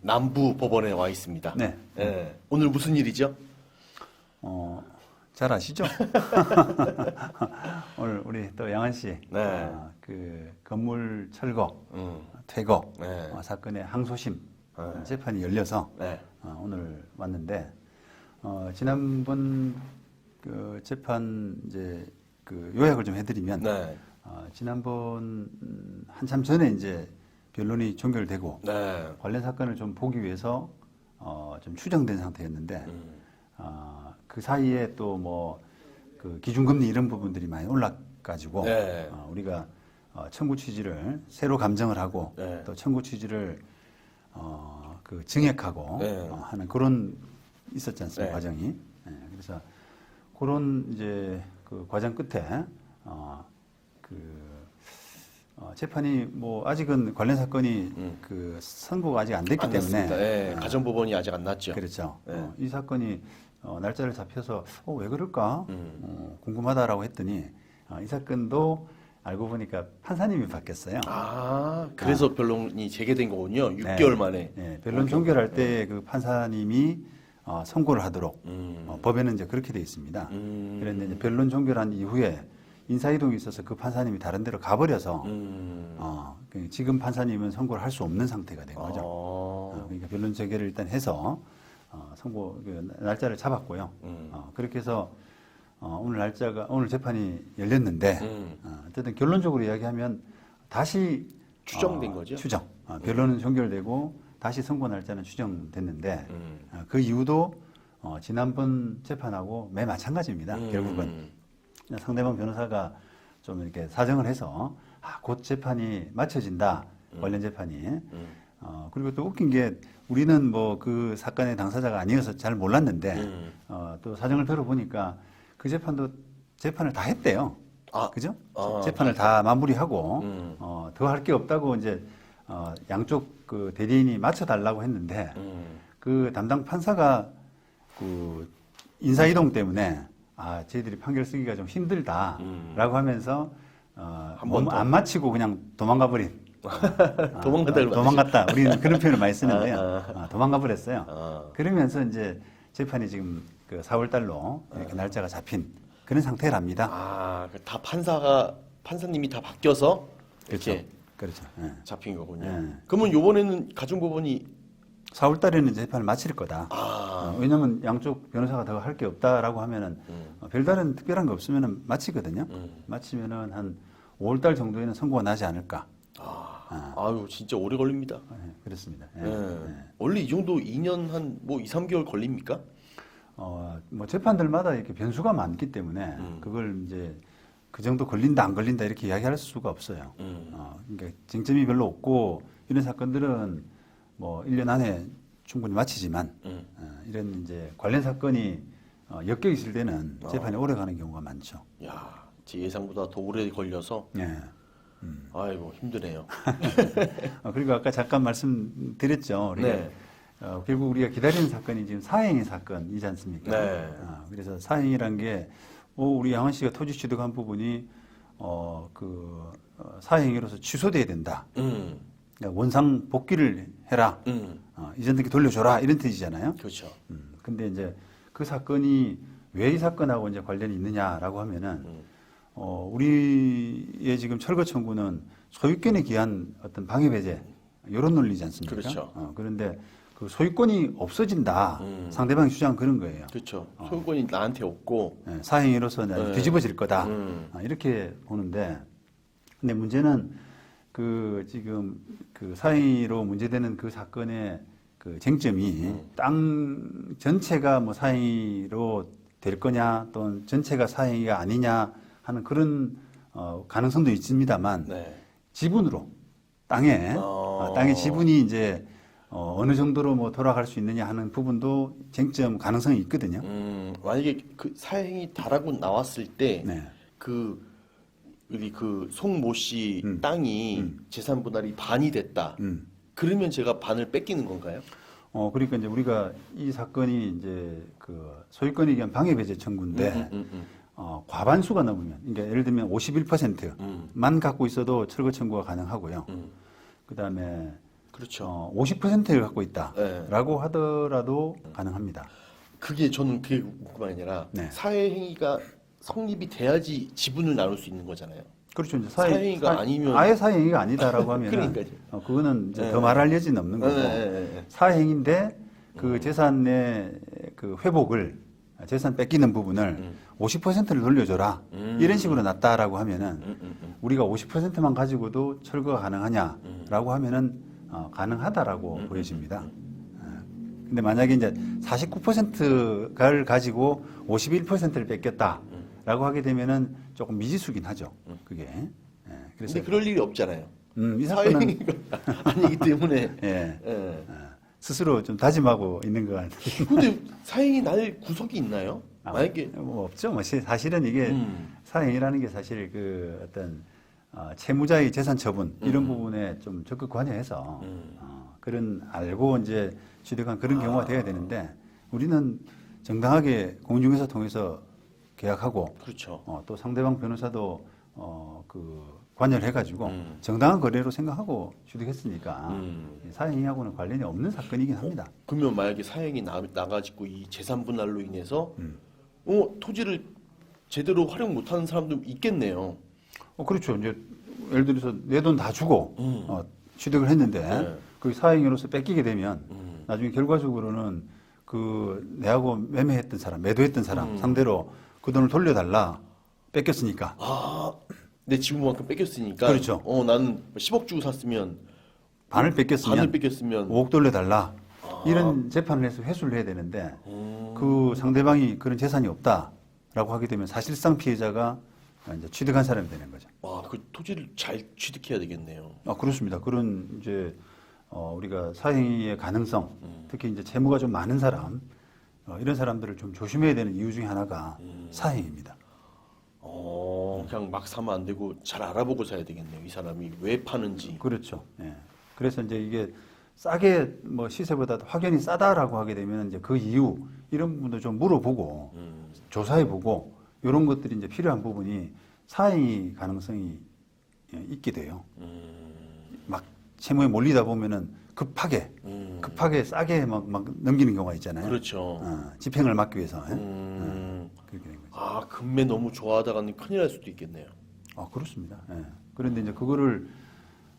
남부 법원에 와 있습니다. 네. 예. 오늘 무슨 일이죠? 잘 아시죠? 오늘 우리 또 양한 씨, 네. 그 건물 철거, 퇴거 네. 사건의 항소심 네. 재판이 열려서 네. 오늘 왔는데 지난번 그 재판 이제 그 요약을 좀 해드리면 네. 지난번 한참 전에 이제 변론이 종결되고 네. 관련 사건을 좀 보기 위해서 좀 추정된 상태였는데 그 사이에 또 뭐 그 기준금리 이런 부분들이 많이 올라가지고 네. 우리가 청구 취지를 새로 감정을 하고 네. 또 청구 취지를 그 증액하고 네. 하는 그런 있었지 않습니까? 네. 과정이. 네, 그래서 그런 이제 그 과정 끝에 재판이 뭐 아직은 관련 사건이 그 선고가 아직 안 됐기 안 때문에 났습니다. 예. 가정법원이 아직 안 났죠. 그렇죠. 네. 이 사건이 날짜를 잡혀서 왜 그럴까 궁금하다라고 했더니 이 사건도 알고 보니까 판사님이 바뀌었어요. 그래서 변론이 재개된 거군요. 6개월 만에. 네, 변론 종결할 때 그 판사님이 선고를 하도록 법에는 이제 그렇게 돼 있습니다. 그런데 이제 변론 종결한 이후에 인사이동이 있어서 그 판사님이 다른 데로 가버려서 지금 판사님은 선고를 할 수 없는 상태가 된 거죠. 그러니까 변론 재개를 일단 해서 선고 날짜를 잡았고요. 그렇게 해서 오늘 재판이 열렸는데 어쨌든 결론적으로 이야기하면 다시 추정된 거죠. 추정. 변론은 종결되고 다시 선고 날짜는 추정됐는데 그 이유도 지난번 재판하고 매 마찬가지입니다. 결국은 상대방 변호사가 좀 이렇게 사정을 해서 곧 재판이 마쳐진다. 관련 재판이. 그리고 또 웃긴 게 우리는 뭐 그 사건의 당사자가 아니어서 잘 몰랐는데 또 사정을 들어보니까 그 재판을 다 했대요. 그죠? 재판을 다 마무리하고 더 할 게 없다고 이제 양쪽 그 대리인이 맞춰달라고 했는데 그 담당 판사가 그 인사이동 때문에 저희들이 판결 쓰기가 좀 힘들다라고 하면서 안 마치고 그냥 도망가 버린. 도망갔다. 우리는 그런 표현을 많이 쓰는데요. 도망가 버렸어요. 그러면서 이제 재판이 지금 그 4월 달로 이렇게 날짜가 잡힌 그런 상태랍니다. 다 판사님이 다 바뀌어서 이렇게 그렇죠. 네. 잡힌 거군요. 네. 그러면 이번에는 가중법원이 4월 달에는 재판을 마칠 거다. 왜냐하면 양쪽 변호사가 더 할 게 없다라고 하면은 별다른 특별한 게 없으면은 마치거든요. 마치면은 한 5월 달 정도에는 선고가 나지 않을까. 아유, 진짜 오래 걸립니다. 네, 그렇습니다. 원래 이 정도 2년 한 뭐 2, 3개월 걸립니까? 뭐 재판들마다 이렇게 변수가 많기 때문에 그걸 이제 그 정도 걸린다 안 걸린다 이렇게 이야기할 수가 없어요. 그러니까 쟁점이 별로 없고 이런 사건들은 뭐 1년 안에 충분히 마치지만 이런 이제 관련 사건이 엮여 있을 때는 재판이 오래 가는 경우가 많죠. 야, 제 예상보다 더 오래 걸려서 네. 아이고 힘드네요. 그리고 아까 잠깐 말씀드렸죠. 우리가 결국 우리가 기다리는 사건이 지금 사행위 사건이지 않습니까? 네. 그래서 사행이란 게 우리 양원 씨가 토지 취득한 부분이 사행위로서 취소돼야 된다. 그러니까 원상 복귀를 해라. 이전등기 돌려줘라 이런 뜻이잖아요. 그렇죠. 근데 이제 그 사건이 왜 이 사건하고 이제 관련이 있느냐라고 하면은 우리의 지금 철거 청구는 소유권에 기한 어떤 방해 배제 이런 논리지 않습니까? 그렇죠. 그런데 그 소유권이 없어진다. 상대방이 주장은 그런 거예요. 그렇죠. 소유권이 나한테 없고 사행위로서 뒤집어질 거다. 이렇게 보는데, 근데 문제는 그 지금 그 사행위로 문제되는 그 사건의 그 쟁점이 땅 전체가 뭐 사행위로 될 거냐, 또는 전체가 사행위가 아니냐 하는 그런 가능성도 있습니다만 지분으로 땅의 지분이 이제 어느 정도로 뭐 돌아갈 수 있느냐 하는 부분도 쟁점 가능성이 있거든요. 만약에 그 사행이 다라고 나왔을 때 우리 그 송모 씨 땅이 재산 분할이 반이 됐다. 그러면 제가 반을 뺏기는 건가요? 그러니까 이제 우리가 이 사건이 이제 그 소유권에 의한 방해 배제 청구인데 과반수가 넘으면, 그러니까 예를 들면 51%만 갖고 있어도 철거 청구가 가능하고요. 그다음에 그렇죠. 50%를 갖고 있다라고 네. 하더라도 가능합니다. 그게 저는 그게 궁금한 게 아니라 네. 사회 행위가 성립이 돼야지 지분을 나눌 수 있는 거잖아요. 그렇죠. 이제 사회행위가 아니면 아예 사회행위가 아니다라고 하면 그러니까요. 그거는 이제 네. 더 말할 여지는 없는 거고 네. 사회행위인데 그 재산의 그 회복을 재산 뺏기는 부분을 50%를 돌려줘라 이런 식으로 놨다라고 하면은 우리가 50%만 가지고도 철거가 가능하냐라고 하면은 가능하다라고 보여집니다. 근데 만약에 이제 49%를 가지고 51%를 뺏겼다라고 하게 되면은 조금 미지수긴 하죠. 그게. 그래서 근데 그럴 일이 없잖아요. 이 사건은 사회행위가 아니기 때문에. 예, 예. 스스로 좀 다짐하고 있는 것 같아요. 근데 사행이 날 구석이 있나요? 만약에 뭐 없죠. 뭐 사실은 이게 사행이라는 게 사실 그 어떤 채무자의 재산 처분 이런 부분에 좀 적극 관여해서 그런 알고 이제 취득한 그런 경우가 돼야 되는데 우리는 정당하게 공인중개사 통해서 계약하고 그렇죠. 또 상대방 변호사도 그 관여를 해가지고 정당한 거래로 생각하고 취득했으니까 사행위하고는 관련이 없는 사건이긴 합니다. 그러면 만약에 사행이 나가지고 이 재산 분할로 인해서 토지를 제대로 활용 못하는 사람도 있겠네요. 그렇죠. 이제 예를 들어서 내 돈 다 주고 취득을 했는데 네. 그 사행위로서 뺏기게 되면 나중에 결과적으로는 그 내하고 매매했던 사람, 매도했던 사람 상대로 그 돈을 돌려달라 뺏겼으니까. 내 지분만큼 뺏겼으니까. 그렇죠. 나는 10억 주고 샀으면 반을 뺏겼으면 5억 5억 돌려달라. 이런 재판을 해서 회수를 해야 되는데 그 상대방이 그런 재산이 없다라고 하게 되면 사실상 피해자가 이제 취득한 사람이 되는 거죠. 그 토지를 잘 취득해야 되겠네요. 그렇습니다. 그런 이제 우리가 사행위의 가능성, 특히 이제 채무가 좀 많은 사람, 이런 사람들을 좀 조심해야 되는 이유 중에 하나가 사행입니다. 그냥 막 사면 안 되고 잘 알아보고 사야 되겠네요. 이 사람이 왜 파는지. 그렇죠. 예. 그래서 이제 이게 싸게 뭐 시세보다 확연히 싸다라고 하게 되면 이제 그 이유 이런 부분도 좀 물어보고 조사해보고 이런 것들이 이제 필요한 부분이 사행위 가능성이 있게 돼요. 막 채무에 몰리다 보면은 급하게 싸게 막 넘기는 경우가 있잖아요. 그렇죠. 집행을 막기 위해서. 그렇게 된 거죠. 금매 너무 좋아하다가는 큰일 날 수도 있겠네요. 그렇습니다. 예. 그런데 이제 그거를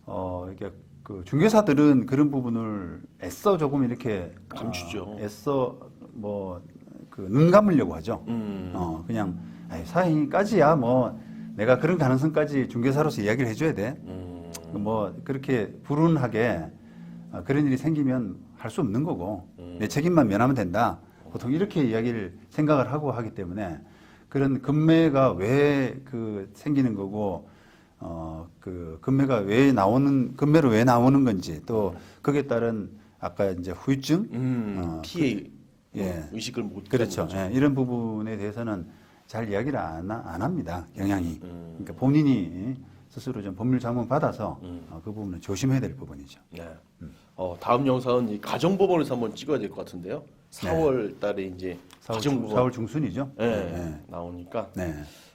이렇게 그 중개사들은 그런 부분을 애써 조금 이렇게 감추죠. 애써 그 눈 감으려고 하죠. 그냥 사행위까지야 뭐 내가 그런 가능성까지 중개사로서 이야기를 해줘야 돼. 뭐 그렇게 불운하게 그런 일이 생기면 할 수 없는 거고 내 책임만 면하면 된다. 보통 이렇게 이야기를 생각을 하고 하기 때문에 그런 금매가 왜 그 생기는 거고 그 금매로 왜 나오는 건지 또 거기에 따른 아까 이제 후유증 피해 의식을 못 그렇죠. 거죠. 이런 부분에 대해서는 잘 이야기를 안 합니다. 경향이. 그러니까 본인이 스스로 좀 법률 자문 받아서 그 부분은 조심해야 될 부분이죠. 네. 다음 영상은 이 가정법원에서 한번 찍어야 될 것 같은데요. 4월 달에 이제 4월 중순이죠. 네. 나오니까 네.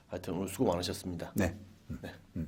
하여튼 오늘 수고 많으셨습니다. 네. 네.